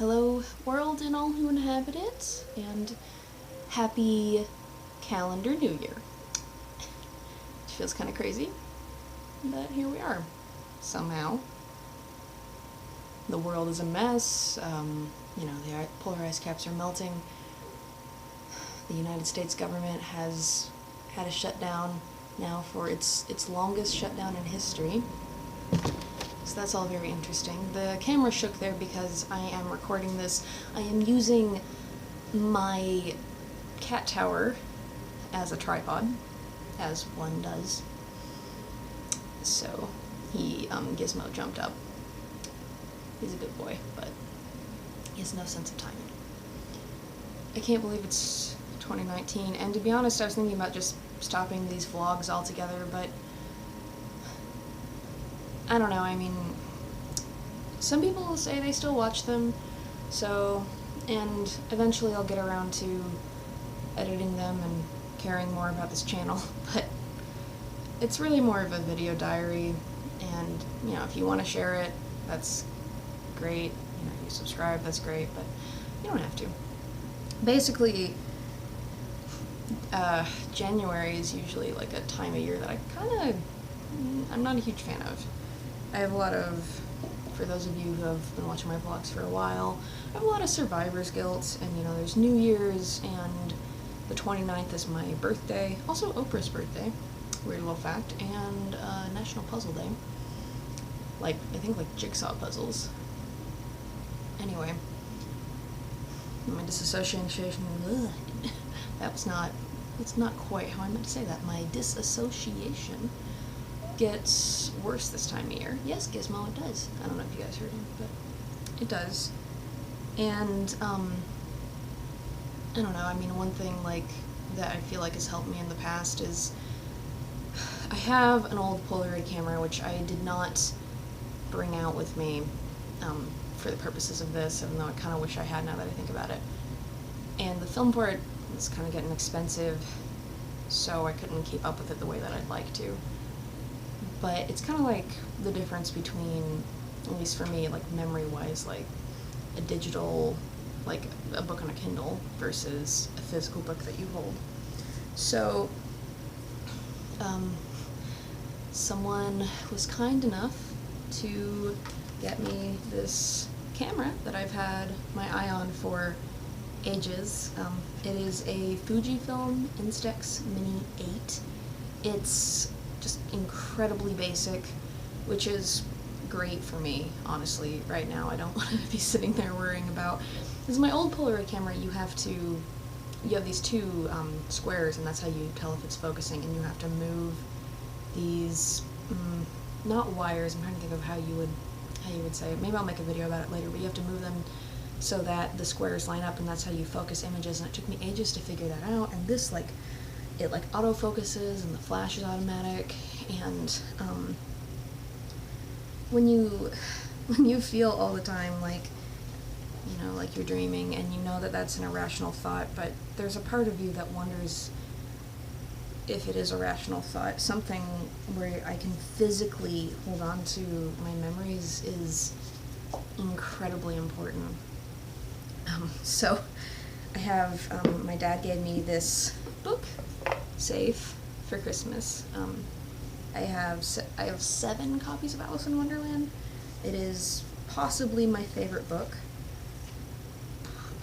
Hello, world and all who inhabit it, and happy calendar New Year. It feels kind of crazy, but here we are, somehow. The world is a mess, the polar ice caps are melting. The United States government has had a shutdown now for its longest shutdown in history. So that's all very interesting. The camera shook there because I am recording this. I am using my cat tower as a tripod, as one does. So Gizmo jumped up. He's a good boy, but he has no sense of timing. I can't believe it's 2019, and to be honest, I was thinking about just stopping these vlogs altogether, but I don't know, some people say they still watch them, and eventually I'll get around to editing them and caring more about this channel, but it's really more of a video diary, and, if you want to share it, that's great, you subscribe, that's great, but you don't have to. Basically, January is usually like a time of year that I'm not a huge fan of. I have a lot of, for those of you who have been watching my vlogs for a while, I have a lot of survivor's guilt, and there's New Year's, and the 29th is my birthday, also Oprah's birthday, weird little fact, and National Puzzle Day. I think jigsaw puzzles. Anyway, my disassociation, that's not quite how I meant to say that. My disassociation gets worse this time of year. Yes, Gizmo, it does. I don't know if you guys heard him, but it does. And, I don't know, one thing, that I feel like has helped me in the past is I have an old Polaroid camera, which I did not bring out with me, for the purposes of this, even though I kind of wish I had now that I think about it. And the film for it was kind of getting expensive, so I couldn't keep up with it the way that I'd like to. But it's kind of like the difference between, at least for me, memory-wise, a digital, a book on a Kindle versus a physical book that you hold. So, someone was kind enough to get me this camera that I've had my eye on for ages. It is a Fujifilm Instax Mini 8. It's just incredibly basic, which is great for me, honestly, right now. I don't want to be sitting there worrying about, because my old Polaroid camera, you have these two squares, and that's how you tell if it's focusing, and you have to move these, not wires, I'm trying to think of how you would say it. Maybe I'll make a video about it later, but you have to move them so that the squares line up, and that's how you focus images, and it took me ages to figure that out, and this, it autofocuses, and the flash is automatic, and when you feel all the time like you're dreaming, and you know that that's an irrational thought, but there's a part of you that wonders if it is a rational thought, something where I can physically hold on to my memories is incredibly important. So I have, my dad gave me this book, Safe, for Christmas. I have 7 copies of Alice in Wonderland. It is possibly my favorite book.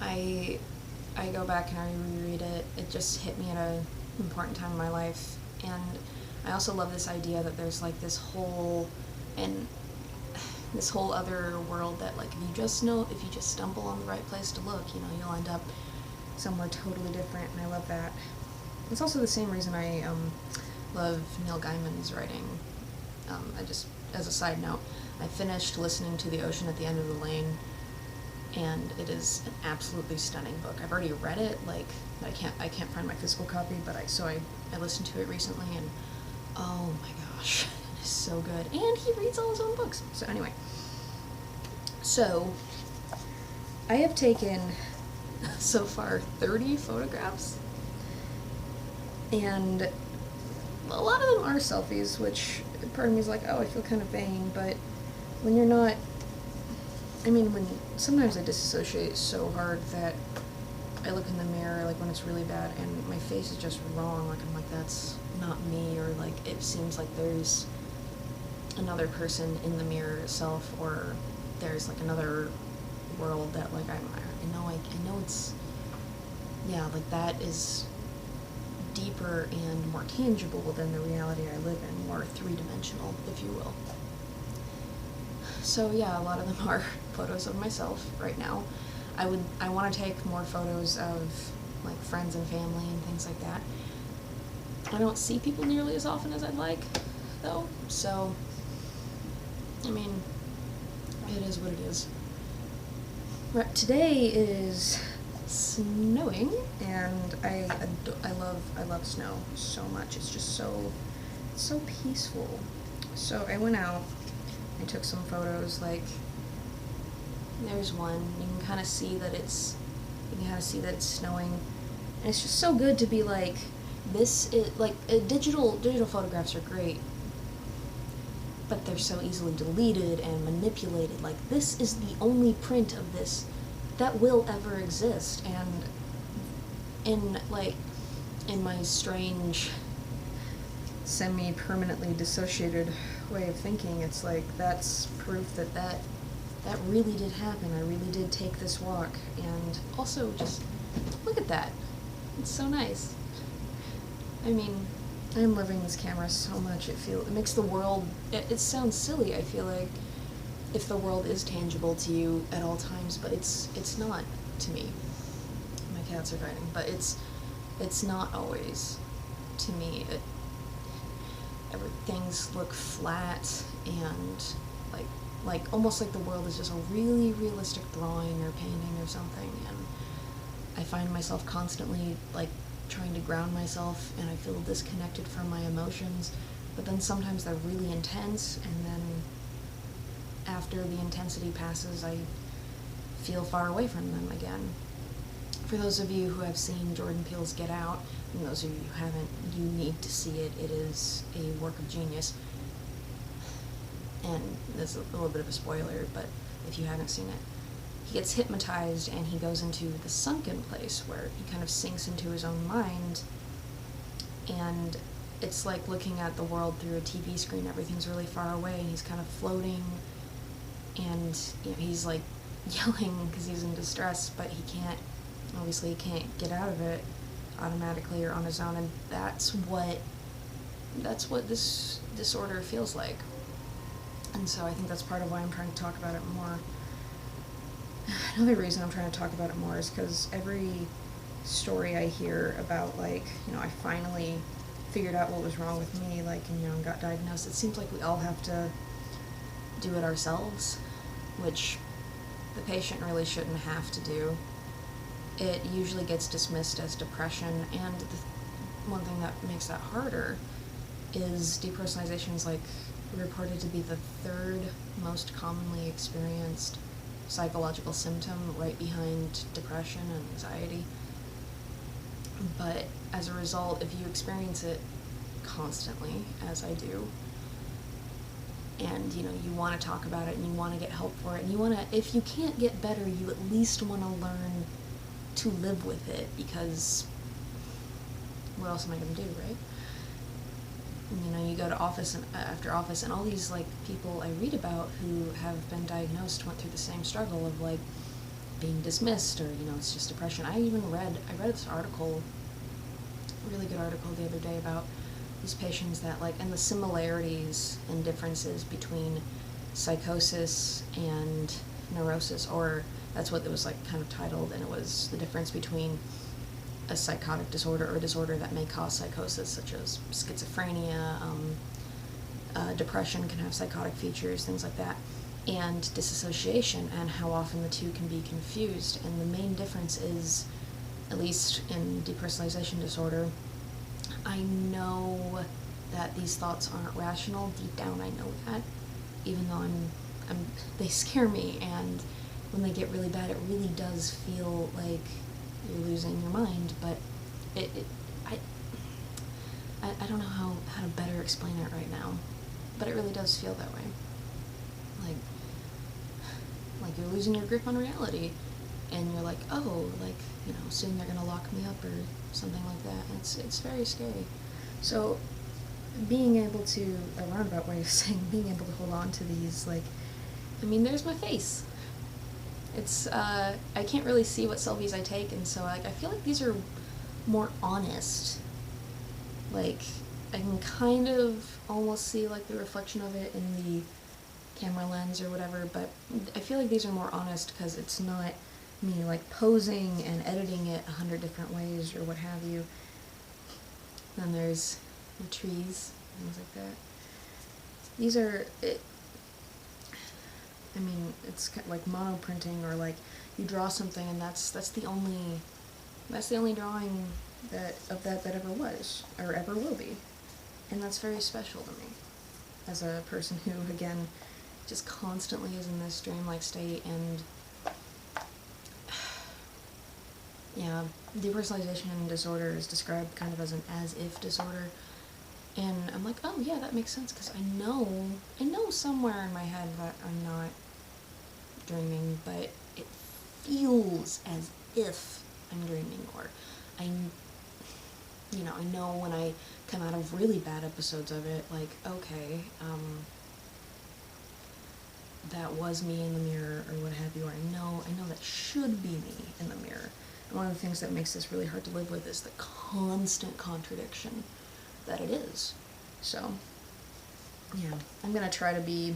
I go back and I reread it. It just hit me at an important time in my life, and I also love this idea that there's this whole other world that if you just stumble on the right place to look, you'll end up somewhere totally different, and I love that. It's also the same reason I love Neil Gaiman's writing. As a side note, I finished listening to The Ocean at the End of the Lane, and it is an absolutely stunning book. I've already read it, I can't find my physical copy, but I listened to it recently, and oh my gosh, it is so good. And he reads all his own books. So anyway, I have taken so far 30 photographs, and a lot of them are selfies, which part of me is like, oh, I feel kind of vain, but when you're not I mean, sometimes I disassociate so hard that I look in the mirror, like, when it's really bad, and my face is just wrong, like, I'm like, that's not me, or, like, it seems like there's another person in the mirror itself, or there's, like, another world that, like, I know it's, yeah, like, that is deeper and more tangible than the reality I live in, more three-dimensional, if you will. So yeah, a lot of them are photos of myself right now. I want to take more photos of, like, friends and family and things like that. I don't see people nearly as often as I'd like, though, so, I mean, it is what it is. Right, today is snowing, and I love snow so much. It's just so peaceful. So I went out, I took some photos, like, there's one, you can kind of see that it's snowing, and it's just so good to be like, this is, like, digital photographs are great, but they're so easily deleted and manipulated. Like, this is the only print of this that will ever exist, and in my strange, semi-permanently dissociated way of thinking, it's like, that's proof that really did happen. I really did take this walk, and also, just look at that. It's so nice. I mean, I'm loving this camera so much. It makes the world, it sounds silly, I feel like, if the world is tangible to you at all times, but it's not to me. My cats are fighting, but it's not always to me. Things look flat and like almost like the world is just a really realistic drawing or painting or something, and I find myself constantly, like, trying to ground myself, and I feel disconnected from my emotions, but then sometimes they're really intense, and then after the intensity passes, I feel far away from them again. For those of you who have seen Jordan Peele's Get Out, and those of you who haven't, you need to see it. It is a work of genius. And this is a little bit of a spoiler, but if you haven't seen it, he gets hypnotized and he goes into the sunken place where he kind of sinks into his own mind, and it's like looking at the world through a TV screen. Everything's really far away, and he's kind of floating, and, you know, he's, like, yelling because he's in distress, but he can't get out of it automatically or on his own, and that's what this disorder feels like. And so I think that's part of why I'm trying to talk about it more. Another reason I'm trying to talk about it more is because every story I hear about, like, you know, I finally figured out what was wrong with me, like, and, you know, got diagnosed, it seems like we all have to do it ourselves, which the patient really shouldn't have to do. It usually gets dismissed as depression, and one thing that makes that harder is depersonalization is, like, reported to be the third most commonly experienced psychological symptom, right behind depression and anxiety. But as a result, if you experience it constantly, as I do, and, you know, you want to talk about it and you want to get help for it, and you want to, if you can't get better, you at least want to learn to live with it, because what else am I going to do, right? You know, you go to office and after office, and all these, like, people I read about who have been diagnosed went through the same struggle of, like, being dismissed, or, you know, it's just depression. I read this article, a really good article the other day about these patients that, like, and the similarities and differences between psychosis and neurosis, or that's what it was, like, kind of titled, and it was the difference between a psychotic disorder or a disorder that may cause psychosis, such as schizophrenia, depression can have psychotic features, things like that, and disassociation, and how often the two can be confused. And the main difference is, at least in depersonalization disorder, I know that these thoughts aren't rational. Deep down, I know that, even though they scare me, and when they get really bad, it really does feel like you're losing your mind, but I don't know how to better explain it right now, but it really does feel that way. Like, like you're losing your grip on reality, and you're like, oh, like, you know, soon they're gonna lock me up or something like that. It's very scary. So being able to, a roundabout way of saying, being able to hold on to these, like, I mean, there's my face. It's, I can't really see what selfies I take, and so, like, I feel like these are more honest. Like, I can kind of almost see, like, the reflection of it in the camera lens or whatever, but I feel like these are more honest because it's not me, like, posing and editing it 100 different ways or what have you. Then there's the trees, things like that. These are, I mean, it's like monoprinting, or like you draw something and that's the only drawing of that ever was or ever will be, and that's very special to me as a person who, again, just constantly is in this dreamlike state. And yeah, depersonalization disorder is described kind of as an as-if disorder. And I'm like, oh yeah, that makes sense, because I know somewhere in my head that I'm not dreaming, but it feels as if I'm dreaming, or I know when I come out of really bad episodes of it, like, okay, that was me in the mirror, or what have you, or I know that should be me in the mirror. And one of the things that makes this really hard to live with is the constant contradiction that it is. So, yeah, I'm gonna try to be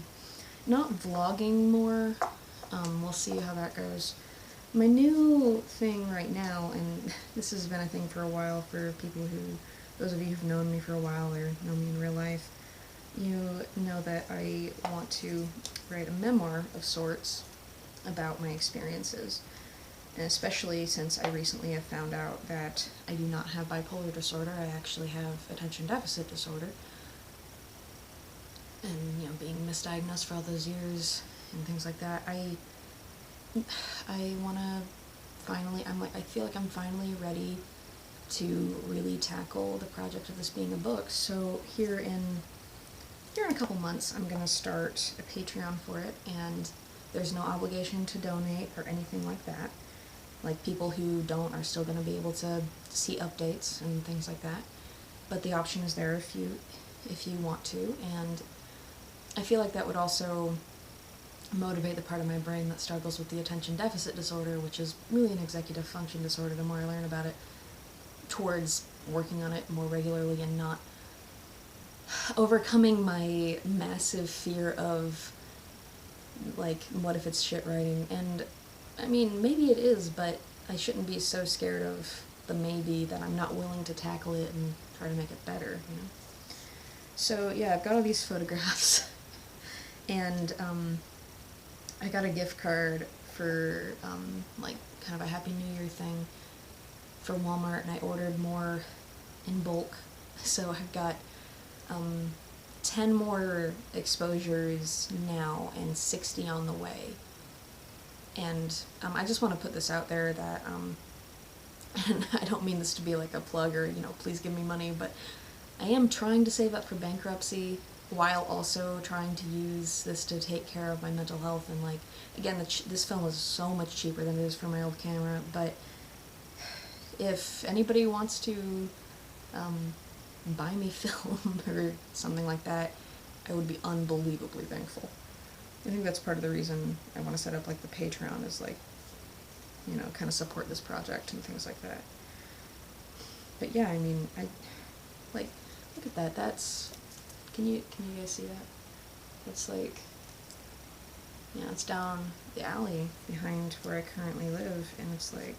not vlogging more. We'll see how that goes. My new thing right now, and this has been a thing for a while for people who, those of you who've known me for a while or know me in real life, you know that I want to write a memoir of sorts about my experiences. And especially since I recently have found out that I do not have bipolar disorder, I actually have attention deficit disorder. And, you know, being misdiagnosed for all those years and things like that, I want to finally, I feel like I'm finally ready to really tackle the project of this being a book. So here in a couple months, I'm going to start a Patreon for it, and there's no obligation to donate or anything like that. Like, people who don't are still going to be able to see updates and things like that. But the option is there if you want to, and I feel like that would also motivate the part of my brain that struggles with the attention deficit disorder, which is really an executive function disorder, the more I learn about it, towards working on it more regularly and not overcoming my massive fear of, like, what if it's shit writing. And I mean, maybe it is, but I shouldn't be so scared of the maybe that I'm not willing to tackle it and try to make it better, you know? So yeah, I've got all these photographs, and I got a gift card for, like, kind of a Happy New Year thing for Walmart, and I ordered more in bulk, so I've got 10 more exposures now and 60 on the way. And I just want to put this out there that, and I don't mean this to be like a plug or, you know, please give me money, but I am trying to save up for bankruptcy while also trying to use this to take care of my mental health. And, like, again, this film is so much cheaper than it is for my old camera, but if anybody wants to buy me film or something like that, I would be unbelievably thankful. I think that's part of the reason I want to set up, like, the Patreon, is, like, you know, kind of support this project and things like that. But yeah, I mean, like, look at that. That's, can you guys see that? It's like, yeah, it's down the alley behind where I currently live, and it's like,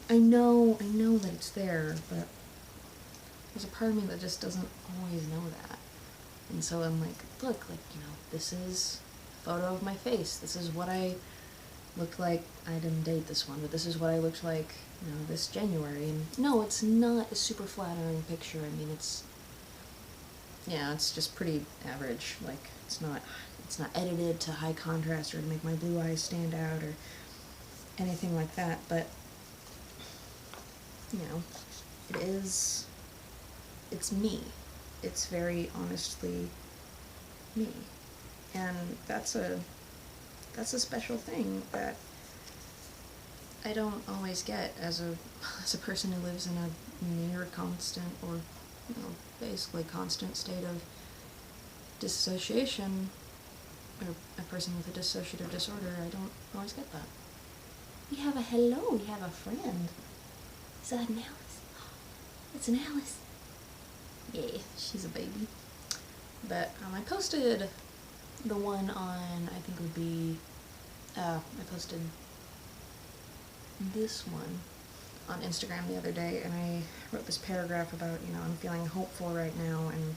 I know that it's there, but there's a part of me that just doesn't always know that. And so I'm like, look, like, you know, this is a photo of my face. This is what I looked like. I didn't date this one, but this is what I looked like, you know, this January. And no, it's not a super flattering picture. I mean, it's just pretty average. Like, it's not edited to high contrast or to make my blue eyes stand out or anything like that. But, you know, it's me. It's very honestly me. And that's a that's a special thing that I don't always get as a person who lives in a near constant or, basically constant state of dissociation, or a person with a dissociative disorder. I don't always get that. We have a hello, we have a friend. Is that an Alice? It's an Alice. Yeah, she's a baby. But I posted the one on, I think it would be, I posted this one on Instagram the other day, and I wrote this paragraph about, I'm feeling hopeful right now, and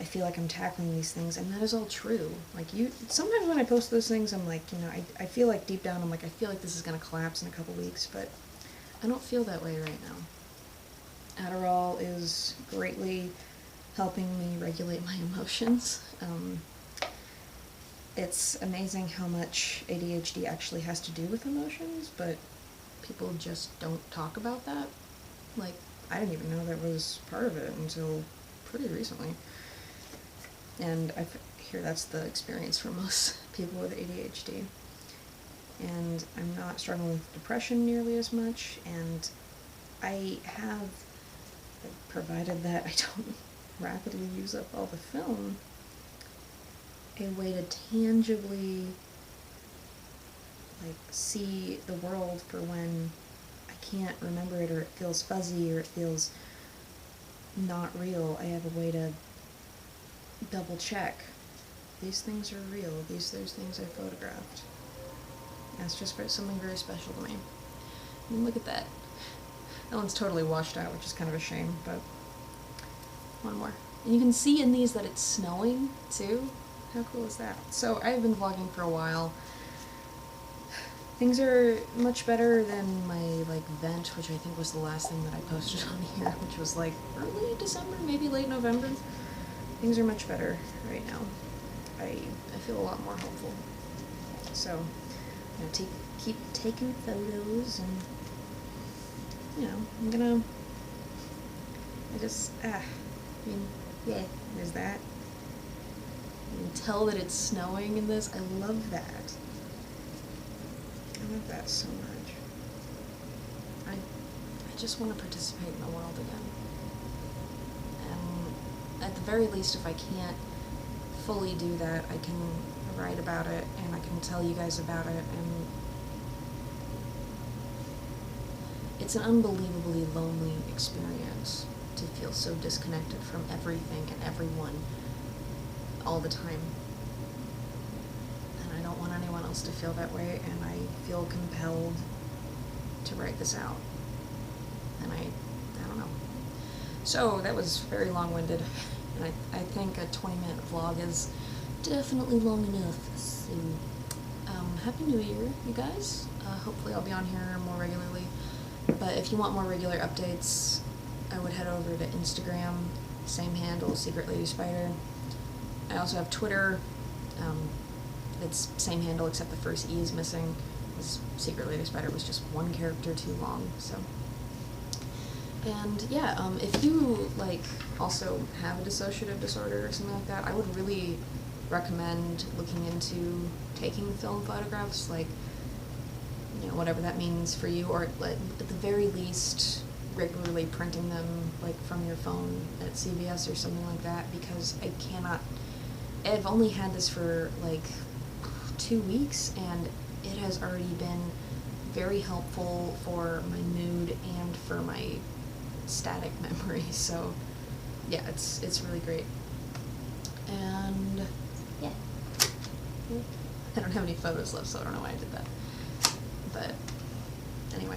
I feel like I'm tackling these things, and that is all true. Like, sometimes when I post those things, I'm like, I feel like deep down, I'm like, I feel like this is gonna collapse in a couple weeks, but I don't feel that way right now. Adderall is greatly helping me regulate my emotions. It's amazing how much ADHD actually has to do with emotions, but people just don't talk about that. Like, I didn't even know that was part of it until pretty recently. And I hear that's the experience for most people with ADHD. And I'm not struggling with depression nearly as much, and I have, provided that I don't rapidly use up all the film, a way to tangibly, see the world for when I can't remember it, or it feels fuzzy, or it feels not real. I have a way to double check. These things are real. These things I photographed. That's just something very special to me. I mean, look at that. That one's totally washed out, which is kind of a shame, but one more. And you can see in these that it's snowing, too. How cool is that? So, I've been vlogging for a while. Things are much better than my, vent, which I think was the last thing that I posted on here, which was, early December, maybe late November. Things are much better right now. I feel a lot more hopeful. So, I'm gonna keep taking photos, and, I'm gonna, yeah, there's that. You can tell that it's snowing in this. I love that. I love that so much. I just want to participate in the world again. And at the very least, if I can't fully do that, I can write about it, and I can tell you guys about it, and it's an unbelievably lonely experience to feel so disconnected from everything and everyone all the time. And I don't want anyone else to feel that way, and I feel compelled to write this out. And I don't know. So, that was very long-winded, and I think a 20-minute vlog is definitely long enough. So, Happy New Year, you guys. Hopefully I'll be on here more regularly. But if you want more regular updates, I would head over to Instagram, same handle, Secret Lady Spider. I also have Twitter. It's same handle except the first E is missing. This Secret Lady Spider was just one character too long, so. And yeah, if you also have a dissociative disorder or something like that, I would really recommend looking into taking film photographs, whatever that means for you, or at the very least regularly printing them from your phone at CVS or something like that, because I've only had this for 2 weeks, and it has already been very helpful for my mood and for my static memory. So yeah, it's really great. And yeah, I don't have any photos left, so I don't know why I did that, but anyway.